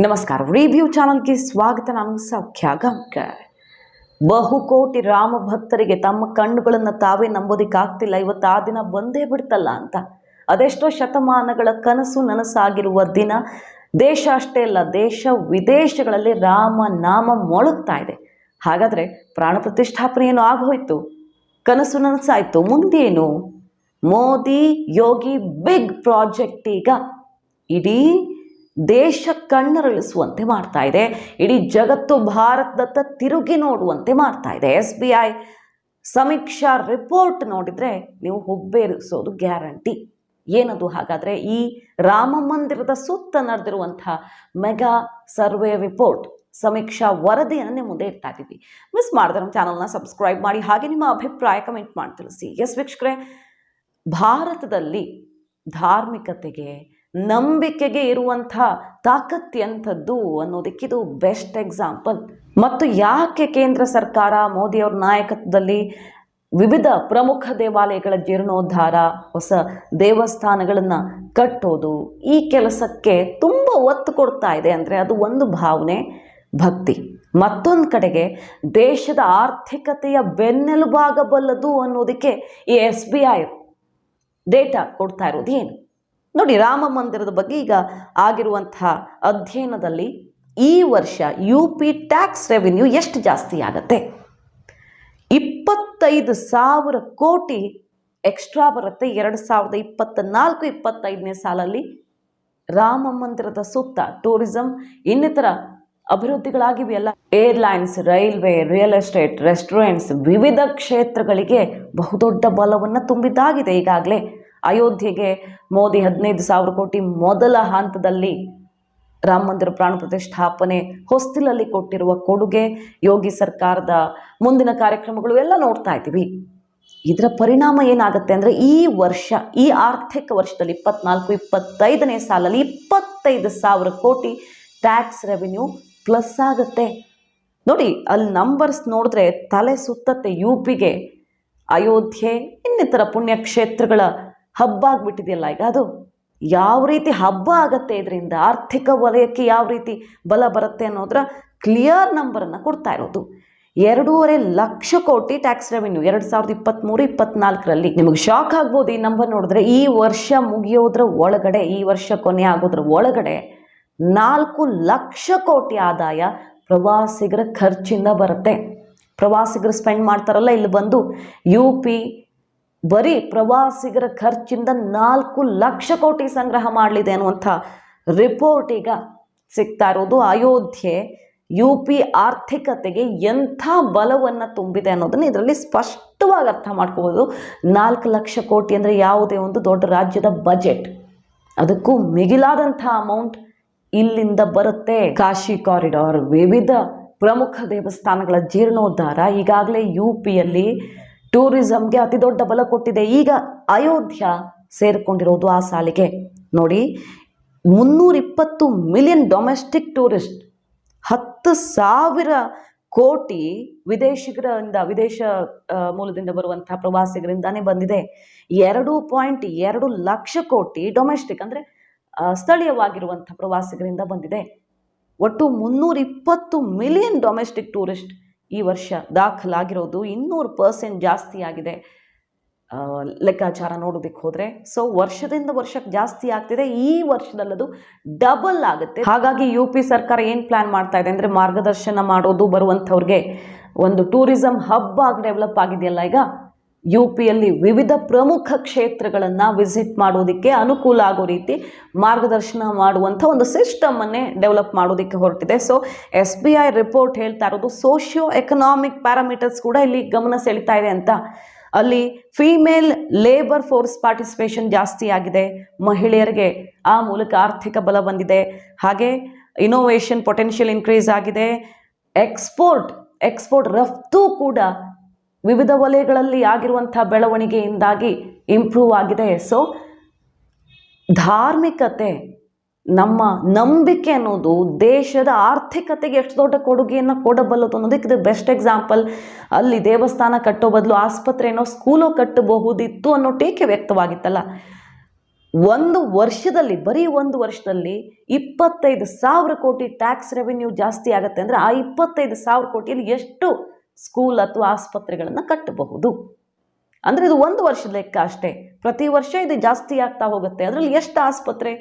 नमस्कार review channel ಗೆ ಸ್ವಾಗತ। ನಾನು ಸೌಖ್ಯ ಗಂಕರ್। ಬಹುಕೋಟಿ ರಾಮ ಭಕ್ತರಿಗೆ ತಮ್ಮ ಕಣ್ಣುಗಳನ್ನು ತಾವೇ ನಂಬೋದಿಕ್ಕಾಗ್ತಿಲ್ಲ, ಇವತ್ತು ಆ ದಿನ ಬಂದೇ ಬಿಡ್ತಲ್ಲ ಅಂತ। ಅದೆಷ್ಟೋ ಶತಮಾನಗಳ ಕನಸು ನನಸಾಗಿರುವ ದಿನ। ದೇಶ ಅಷ್ಟೇ ಅಲ್ಲ, ದೇಶ ವಿದೇಶಗಳಲ್ಲಿ ರಾಮ ನಾಮ ಮೊಳಗ್ತಾ ಇದೆ। ಹಾಗಾದರೆ ಪ್ರಾಣ ಪ್ರತಿಷ್ಠಾಪನೆ ಏನು ಆಗೋಯ್ತು, ಕನಸು ನನಸಾಯಿತು, ಮುಂದೇನು? ಮೋದಿ ಯೋಗಿ ಬಿಗ್ ಪ್ರಾಜೆಕ್ಟ್ ಈಗ ಇಡೀ ದೇಶ ಕಣ್ಣರಳಿಸುವಂತೆ ಮಾಡ್ತಾ ಇದೆ, ಇಡೀ ಜಗತ್ತು ಭಾರತದತ್ತ ತಿರುಗಿ ನೋಡುವಂತೆ ಮಾಡ್ತಾ ಇದೆ। SBI ಸಮೀಕ್ಷಾ ರಿಪೋರ್ಟ್ ನೋಡಿದರೆ ನೀವು ಹುಬ್ಬೇರಿಸೋದು ಗ್ಯಾರಂಟಿ। ಏನದು ಹಾಗಾದರೆ? ಈ ರಾಮ ಮಂದಿರದ ಸುತ್ತ ನಡೆದಿರುವಂಥ ಮೆಗಾ ಸರ್ವೆ ರಿಪೋರ್ಟ್, ಸಮೀಕ್ಷಾ ವರದಿಯನ್ನು ನಿಮ್ಮ ಮುಂದೆ ಇಡ್ತಾ ಇದ್ದೀವಿ। ಮಿಸ್ ಮಾಡಿದ್ರೆ ನಮ್ಮ ಚಾನಲ್ನ ಸಬ್ಸ್ಕ್ರೈಬ್ ಮಾಡಿ, ಹಾಗೆ ನಿಮ್ಮ ಅಭಿಪ್ರಾಯ ಕಮೆಂಟ್ ಮಾಡಿ ತಿಳಿಸಿ। ಎಸ್ ವೀಕ್ಷಕರೇ, ಭಾರತದಲ್ಲಿ ಧಾರ್ಮಿಕತೆಗೆ ನಂಬಿಕೆಗೆ ಇರುವಂಥ ತಾಕತ್ತು ಎಂಥದ್ದು ಅನ್ನೋದಕ್ಕಿದು ಬೆಸ್ಟ್ ಎಕ್ಸಾಂಪಲ್। ಮತ್ತು ಯಾಕೆ ಕೇಂದ್ರ ಸರ್ಕಾರ ಮೋದಿಯವರ ನಾಯಕತ್ವದಲ್ಲಿ ವಿವಿಧ ಪ್ರಮುಖ ದೇವಾಲಯಗಳ ಜೀರ್ಣೋದ್ಧಾರ, ಹೊಸ ದೇವಸ್ಥಾನಗಳನ್ನು ಕಟ್ಟೋದು, ಈ ಕೆಲಸಕ್ಕೆ ತುಂಬ ಒತ್ತು ಕೊಡ್ತಾ ಇದೆ ಅಂದರೆ ಅದು ಒಂದು ಭಾವನೆ, ಭಕ್ತಿ। ಮತ್ತೊಂದು ಕಡೆಗೆ ದೇಶದ ಆರ್ಥಿಕತೆಯ ಬೆನ್ನೆಲುಬಾಗಬಲ್ಲದು ಅನ್ನೋದಕ್ಕೆ ಈ SBI ಡೇಟಾ ಕೊಡ್ತಾ ಇರೋದು ಏನು ನೋಡಿ। ರಾಮ ಮಂದಿರದ ಬಗ್ಗೆ ಈಗ ಆಗಿರುವಂತಹ ಅಧ್ಯಯನದಲ್ಲಿ ಈ ವರ್ಷ UP ಟ್ಯಾಕ್ಸ್ ರೆವಿನ್ಯೂ ಎಷ್ಟು ಜಾಸ್ತಿ ಆಗುತ್ತೆ? 25,000 ಕೋಟಿ ಎಕ್ಸ್ಟ್ರಾ ಬರುತ್ತೆ 2024-25ನೇ ಸಾಲಲ್ಲಿ। ರಾಮ ಮಂದಿರದ ಸುತ್ತ ಟೂರಿಸಂ, ಇನ್ನಿತರ ಅಭಿವೃದ್ಧಿಗಳಾಗಿವೆಯಲ್ಲ, airlines, railway, real estate, restaurants, ವಿವಿಧ ಕ್ಷೇತ್ರಗಳಿಗೆ ಬಹುದೊಡ್ಡ ಬಲವನ್ನು ತುಂಬಿದ್ದಾಗಿದೆ ಈಗಾಗಲೇ। ಅಯೋಧ್ಯೆಗೆ ಮೋದಿ 15,000 ಕೋಟಿ ಮೊದಲ ಹಂತದಲ್ಲಿ ರಾಮ ಮಂದಿರ ಪ್ರಾಣ ಪ್ರತಿಷ್ಠಾಪನೆ ಹೊಸ್ತಿಲಲ್ಲಿ ಕೊಟ್ಟಿರುವ ಕೊಡುಗೆ, ಯೋಗಿ ಸರ್ಕಾರದ ಮುಂದಿನ ಕಾರ್ಯಕ್ರಮಗಳು ಎಲ್ಲ ನೋಡ್ತಾ ಇದ್ದೀವಿ। ಇದರ ಪರಿಣಾಮ ಏನಾಗುತ್ತೆ ಅಂದರೆ ಈ ವರ್ಷ, ಈ ಆರ್ಥಿಕ ವರ್ಷದಲ್ಲಿ 24-25ನೇ ಸಾಲಲ್ಲಿ 25,000 ಕೋಟಿ ಟ್ಯಾಕ್ಸ್ ರೆವಿನ್ಯೂ ಪ್ಲಸ್ ಆಗುತ್ತೆ ನೋಡಿ। ಅಲ್ಲಿ ನಂಬರ್ಸ್ ನೋಡಿದ್ರೆ ತಲೆ ಸುತ್ತತ್ತೆ। UPಗೆ ಅಯೋಧ್ಯೆ, ಇನ್ನಿತರ ಪುಣ್ಯಕ್ಷೇತ್ರಗಳ ಹಬ್ಬ ಆಗಿಬಿಟ್ಟಿದೆಯಲ್ಲ ಈಗ, ಅದು ಯಾವ ರೀತಿ ಹಬ್ಬ ಆಗತ್ತೆ, ಇದರಿಂದ ಆರ್ಥಿಕ ವಲಯಕ್ಕೆ ಯಾವ ರೀತಿ ಬಲ ಬರುತ್ತೆ ಅನ್ನೋದರ ಕ್ಲಿಯರ್ ನಂಬರನ್ನು ಕೊಡ್ತಾ ಇರೋದು। 2.5 ಲಕ್ಷ ಕೋಟಿ ಟ್ಯಾಕ್ಸ್ ರೆವಿನ್ಯೂ 2023-24ರಲ್ಲಿ। ನಿಮಗೆ ಶಾಕ್ ಆಗ್ಬೋದು ಈ ನಂಬರ್ ನೋಡಿದ್ರೆ। ಈ ವರ್ಷ ಮುಗಿಯೋದ್ರ ಒಳಗಡೆ, ಈ ವರ್ಷ ಕೊನೆ ಆಗೋದ್ರ ಒಳಗಡೆ 4 ಲಕ್ಷ ಕೋಟಿ ಆದಾಯ ಪ್ರವಾಸಿಗರ ಖರ್ಚಿಂದ ಬರುತ್ತೆ। ಪ್ರವಾಸಿಗರು ಸ್ಪೆಂಡ್ ಮಾಡ್ತಾರಲ್ಲ ಇಲ್ಲಿ ಬಂದು, UP ಬರೀ ಪ್ರವಾಸಿಗರ ಖರ್ಚಿಂದ 4 ಲಕ್ಷ ಕೋಟಿ ಸಂಗ್ರಹ ಮಾಡಲಿದೆ ಅನ್ನುವಂಥ ರಿಪೋರ್ಟ್ ಈಗ ಸಿಗ್ತಾ ಇರೋದು। ಅಯೋಧ್ಯೆ UP ಆರ್ಥಿಕತೆಗೆ ಎಂಥ ಬಲವನ್ನು ತುಂಬಿದೆ ಅನ್ನೋದನ್ನು ಇದರಲ್ಲಿ ಸ್ಪಷ್ಟವಾಗಿ ಅರ್ಥ ಮಾಡ್ಕೋಬೋದು। 4 ಲಕ್ಷ ಕೋಟಿ ಅಂದರೆ ಯಾವುದೇ ಒಂದು ದೊಡ್ಡ ರಾಜ್ಯದ ಬಜೆಟ್, ಅದಕ್ಕೂ ಮಿಗಿಲಾದಂಥ ಅಮೌಂಟ್ ಇಲ್ಲಿಂದ ಬರುತ್ತೆ। ಕಾಶಿ ಕಾರಿಡಾರ್, ವಿವಿಧ ಪ್ರಮುಖ ದೇವಸ್ಥಾನಗಳ ಜೀರ್ಣೋದ್ಧಾರ, ಈಗಾಗಲೇ UPಯಲ್ಲಿ ಟೂರಿಸಂಗೆ ಅತಿ ದೊಡ್ಡ ಬಲ ಕೊಟ್ಟಿದೆ। ಈಗ ಅಯೋಧ್ಯ ಸೇರಿಕೊಂಡಿರೋದು ಆ ಸಾಲಿಗೆ ನೋಡಿ। 320 ಮಿಲಿಯನ್ ಡೊಮೆಸ್ಟಿಕ್ ಟೂರಿಸ್ಟ್, 10,000 ಕೋಟಿ ವಿದೇಶಿಗರಿಂದ, ವಿದೇಶ ಮೂಲದಿಂದ ಬರುವಂಥ ಪ್ರವಾಸಿಗರಿಂದಾನೇ ಬಂದಿದೆ। 2.2 ಲಕ್ಷ ಕೋಟಿ ಡೊಮೆಸ್ಟಿಕ್ ಅಂದರೆ ಸ್ಥಳೀಯವಾಗಿರುವಂಥ ಪ್ರವಾಸಿಗರಿಂದ ಬಂದಿದೆ। ಒಟ್ಟು 320 ಮಿಲಿಯನ್ ಡೊಮೆಸ್ಟಿಕ್ ಟೂರಿಸ್ಟ್ ಈ ವರ್ಷ ದಾಖಲಾಗಿರೋದು 200% ಜಾಸ್ತಿ ಆಗಿದೆ ಲೆಕ್ಕಾಚಾರ ನೋಡೋದಕ್ಕೆ ಹೋದರೆ। ಸೊ ವರ್ಷದಿಂದ ವರ್ಷಕ್ಕೆ ಜಾಸ್ತಿ ಆಗ್ತಿದೆ, ಈ ವರ್ಷದಲ್ಲದು ಡಬಲ್ ಆಗುತ್ತೆ। ಹಾಗಾಗಿ UP ಸರ್ಕಾರ ಏನು ಪ್ಲ್ಯಾನ್ ಮಾಡ್ತಾ ಇದೆ ಅಂದರೆ ಮಾರ್ಗದರ್ಶನ ಮಾಡೋದು, ಬರುವಂಥವ್ರಿಗೆ ಒಂದು ಟೂರಿಸಂ ಹಬ್ ಆಗಿ ಡೆವಲಪ್ ಆಗಿದೆಯಲ್ಲ ಈಗ UPಯಲ್ಲಿ ವಿವಿಧ ಪ್ರಮುಖ ಕ್ಷೇತ್ರಗಳನ್ನು ವಿಸಿಟ್ ಮಾಡೋದಕ್ಕೆ ಅನುಕೂಲ ಆಗೋ ರೀತಿ ಮಾರ್ಗದರ್ಶನ ಮಾಡುವಂಥ ಒಂದು ಸಿಸ್ಟಮನ್ನೇ ಡೆವಲಪ್ ಮಾಡೋದಕ್ಕೆ ಹೊರಟಿದೆ। ಸೊ SBI ರಿಪೋರ್ಟ್ ಹೇಳ್ತಾ ಇರೋದು ಸೋಷಿಯೋ ಎಕನಾಮಿಕ್ ಪ್ಯಾರಾಮೀಟರ್ಸ್ ಕೂಡ ಇಲ್ಲಿ ಗಮನ ಸೆಳೀತಾ ಇದೆ ಅಂತ। ಅಲ್ಲಿ ಫೀಮೇಲ್ ಲೇಬರ್ ಫೋರ್ಸ್ ಪಾರ್ಟಿಸಿಪೇಷನ್ ಜಾಸ್ತಿ ಆಗಿದೆ, ಮಹಿಳೆಯರಿಗೆ ಆ ಮೂಲಕ ಆರ್ಥಿಕ ಬಲ ಬಂದಿದೆ, ಹಾಗೆ ಇನೋವೇಷನ್ ಪೊಟೆನ್ಷಿಯಲ್ ಇನ್ಕ್ರೀಸ್ ಆಗಿದೆ, ಎಕ್ಸ್ಪೋರ್ಟ್ ರಫ್ತು ಕೂಡ ವಿವಿಧ ವಲಯಗಳಲ್ಲಿ ಆಗಿರುವಂಥ ಬೆಳವಣಿಗೆಯಿಂದಾಗಿ ಇಂಪ್ರೂವ್ ಆಗಿದೆ। ಸೊ ಧಾರ್ಮಿಕತೆ, ನಮ್ಮ ನಂಬಿಕೆ ಅನ್ನೋದು ದೇಶದ ಆರ್ಥಿಕತೆಗೆ ಎಷ್ಟು ದೊಡ್ಡ ಕೊಡುಗೆಯನ್ನು ಕೊಡಬಲ್ಲದು ಅನ್ನೋದಕ್ಕೆ ಇದು ಬೆಸ್ಟ್ ಎಕ್ಸಾಂಪಲ್। ಅಲ್ಲಿ ದೇವಸ್ಥಾನ ಕಟ್ಟೋ ಬದಲು ಆಸ್ಪತ್ರೆನೋ ಸ್ಕೂಲೋ ಕಟ್ಟಬಹುದಿತ್ತು ಅನ್ನೋ ಟೀಕೆ ವ್ಯಕ್ತವಾಗಿತ್ತಲ್ಲ, ಒಂದು ವರ್ಷದಲ್ಲಿ, ಬರೀ ಒಂದು ವರ್ಷದಲ್ಲಿ 25,000 ಕೋಟಿ ಟ್ಯಾಕ್ಸ್ ರೆವೆನ್ಯೂ ಜಾಸ್ತಿ ಆಗುತ್ತೆ ಅಂದರೆ ಆ 25,000 ಕೋಟಿಯಲ್ಲಿ ಎಷ್ಟು ಸ್ಕೂಲ್ ಅಥವಾ ಆಸ್ಪತ್ರೆಗಳನ್ನು ಕಟ್ಟಬಹುದು? ಅಂದರೆ ಇದು ಒಂದು ವರ್ಷದ ಲೆಕ್ಕ ಅಷ್ಟೇ. ಪ್ರತಿ ವರ್ಷ ಇದು ಜಾಸ್ತಿ ಆಗ್ತಾ ಹೋಗುತ್ತೆ. ಅದರಲ್ಲಿ ಎಷ್ಟು ಆಸ್ಪತ್ರೆ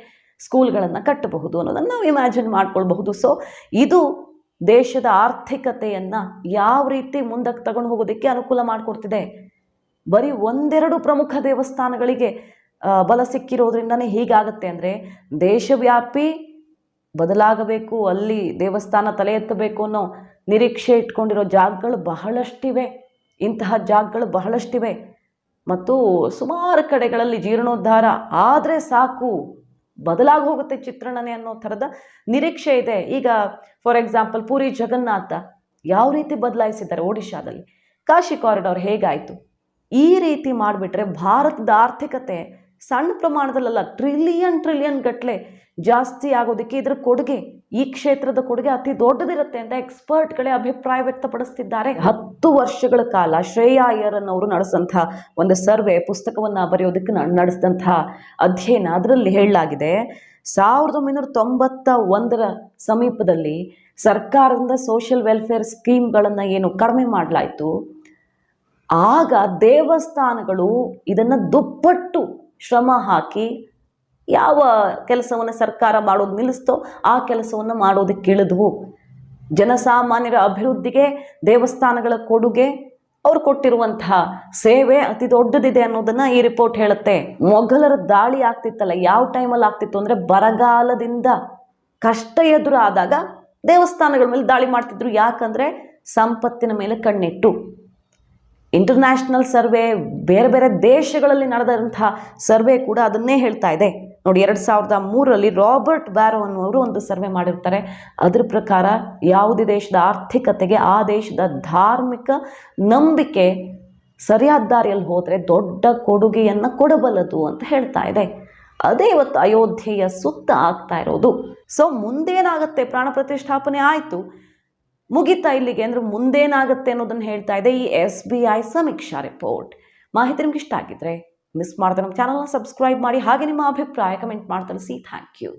ಸ್ಕೂಲ್ಗಳನ್ನು ಕಟ್ಟಬಹುದು ಅನ್ನೋದನ್ನು ನಾವು ಇಮ್ಯಾಜಿನ್ ಮಾಡ್ಕೊಳ್ಬಹುದು. ಸೊ ಇದು ದೇಶದ ಆರ್ಥಿಕತೆಯನ್ನು ಯಾವ ರೀತಿ ಮುಂದಕ್ಕೆ ತಗೊಂಡು ಹೋಗೋದಕ್ಕೆ ಅನುಕೂಲ ಮಾಡಿಕೊಡ್ತಿದೆ. ಬರೀ ಒಂದೆರಡು ಪ್ರಮುಖ ದೇವಸ್ಥಾನಗಳಿಗೆ ಬಲ ಸಿಕ್ಕಿರೋದ್ರಿಂದನೇ ಹೀಗಾಗತ್ತೆ ಅಂದರೆ ದೇಶವ್ಯಾಪಿ ಬದಲಾಗಬೇಕು, ಅಲ್ಲಿ ದೇವಸ್ಥಾನ ತಲೆ ಎತ್ತಬೇಕು ಅನ್ನೋ ನಿರೀಕ್ಷೆ ಇಟ್ಕೊಂಡಿರೋ ಜಾಗಗಳು ಬಹಳಷ್ಟಿವೆ. ಇಂತಹ ಜಾಗಗಳು ಬಹಳಷ್ಟಿವೆ ಮತ್ತು ಸುಮಾರು ಕಡೆಗಳಲ್ಲಿ ಜೀರ್ಣೋದ್ಧಾರ ಆದರೆ ಸಾಕು, ಬದಲಾಗಿ ಹೋಗುತ್ತೆ ಚಿತ್ರಣನೆ ಅನ್ನೋ ಥರದ ನಿರೀಕ್ಷೆ ಇದೆ. ಈಗ ಫಾರ್ ಎಕ್ಸಾಂಪಲ್ ಪುರಿ ಜಗನ್ನಾಥ ಯಾವ ರೀತಿ ಬದಲಾಯಿಸಿದ್ದಾರೆ ಒಡಿಶಾದಲ್ಲಿ, ಕಾಶಿ ಕಾರಿಡಾರ್ ಹೇಗಾಯಿತು. ಈ ರೀತಿ ಮಾಡಿಬಿಟ್ರೆ ಭಾರತದ ಆರ್ಥಿಕತೆ ಸಣ್ಣ ಪ್ರಮಾಣದಲ್ಲ, ಟ್ರಿಲಿಯನ್ ಗಟ್ಟಲೆ ಜಾಸ್ತಿ ಆಗೋದಕ್ಕೆ ಇದರ ಕೊಡುಗೆ, ಈ ಕ್ಷೇತ್ರದ ಕೊಡುಗೆ ಅತಿ ದೊಡ್ಡದಿರುತ್ತೆ ಅಂತ ಎಕ್ಸ್ಪರ್ಟ್ಗಳೇ ಅಭಿಪ್ರಾಯ ವ್ಯಕ್ತಪಡಿಸ್ತಿದ್ದಾರೆ. 10 ವರ್ಷಗಳ ಕಾಲ ಶ್ರೇಯಾ ಅಯ್ಯರ್ ಅನ್ನೋರು ನಡೆಸಿದಂತಹ ಒಂದು ಸರ್ವೆ, ಪುಸ್ತಕವನ್ನು ಬರೆಯೋದಕ್ಕೆ ನಡೆಸಿದಂತಹ ಅಧ್ಯಯನ, ಅದರಲ್ಲಿ ಹೇಳಲಾಗಿದೆ 1991ರ ಸಮೀಪದಲ್ಲಿ ಸರ್ಕಾರದಿಂದ ಸೋಷಿಯಲ್ ವೆಲ್ಫೇರ್ ಸ್ಕೀಮ್ಗಳನ್ನು ಏನು ಕಡಿಮೆ ಮಾಡಲಾಯಿತು, ಆಗ ದೇವಸ್ಥಾನಗಳು ಇದನ್ನು ದುಪ್ಪಟ್ಟು ಶ್ರಮ ಹಾಕಿ ಯಾವ ಕೆಲಸವನ್ನು ಸರ್ಕಾರ ಮಾಡೋದು ನಿಲ್ಲಿಸ್ತೋ ಆ ಕೆಲಸವನ್ನು ಮಾಡೋದಕ್ಕೆ ಇಳಿದ್ವು. ಜನಸಾಮಾನ್ಯರ ಅಭಿವೃದ್ಧಿಗೆ ದೇವಸ್ಥಾನಗಳ ಕೊಡುಗೆ, ಅವ್ರು ಕೊಟ್ಟಿರುವಂತಹ ಸೇವೆ ಅತಿ ದೊಡ್ಡದಿದೆ ಅನ್ನೋದನ್ನು ಈ ರಿಪೋರ್ಟ್ ಹೇಳುತ್ತೆ. ಮೊಘಲರ ದಾಳಿ ಆಗ್ತಿತ್ತಲ್ಲ, ಯಾವ ಟೈಮಲ್ಲಿ ಆಗ್ತಿತ್ತು ಅಂದರೆ ಬರಗಾಲದಿಂದ ಕಷ್ಟ ಎದುರಾದಾಗ ದೇವಸ್ಥಾನಗಳ ಮೇಲೆ ದಾಳಿ ಮಾಡ್ತಿದ್ರು. ಯಾಕಂದರೆ ಸಂಪತ್ತಿನ ಮೇಲೆ ಕಣ್ಣಿಟ್ಟು. ಇಂಟರ್ನ್ಯಾಷನಲ್ ಸರ್ವೆ, ಬೇರೆ ಬೇರೆ ದೇಶಗಳಲ್ಲಿ ನಡೆದಂತಹ ಸರ್ವೆ ಕೂಡ ಅದನ್ನೇ ಹೇಳ್ತಾ ಇದೆ. ನೋಡಿ, 2003ರಲ್ಲಿ ರಾಬರ್ಟ್ ಬ್ಯಾರೋ ಅನ್ನೋರು ಒಂದು ಸರ್ವೆ ಮಾಡಿರ್ತಾರೆ. ಅದ್ರ ಪ್ರಕಾರ ಯಾವುದೇ ದೇಶದ ಆರ್ಥಿಕತೆಗೆ ಆ ದೇಶದ ಧಾರ್ಮಿಕ ನಂಬಿಕೆ ಸರಿಯಾದ ದಾರಿಯಲ್ಲಿ ಹೋದರೆ ದೊಡ್ಡ ಕೊಡುಗೆಯನ್ನು ಕೊಡಬಲ್ಲದು ಅಂತ ಹೇಳ್ತಾ ಇದೆ. ಅದೇ ಇವತ್ತು ಅಯೋಧ್ಯೆಯ ಸುತ್ತ ಆಗ್ತಾ ಇರೋದು. ಸೊ ಮುಂದೇನಾಗುತ್ತೆ, ಪ್ರಾಣ ಪ್ರತಿಷ್ಠಾಪನೆ ಆಯಿತು, ಮುಗಿತಾ ಇಲ್ಲಿಗೆ ಅಂದರೆ ಮುಂದೇನಾಗುತ್ತೆ ಅನ್ನೋದನ್ನು ಹೇಳ್ತಾ ಇದೆ ಈ SBI ಸಮೀಕ್ಷಾ ರಿಪೋರ್ಟ್. ಮಾಹಿತಿ ನಿಮ್ಗೆ ಇಷ್ಟ ಆಗಿದ್ರೆ ಮಿಸ್ ಮಾಡಿದ್ರೆ ನಮ್ಮ ಚಾನಲ್ನ ಸಬ್ಸ್ಕ್ರೈಬ್ ಮಾಡಿ, ಹಾಗೆ ನಿಮ್ಮ ಅಭಿಪ್ರಾಯ ಕಮೆಂಟ್ ಮಾಡಿ ತಿಳಿಸಿ. Thank you.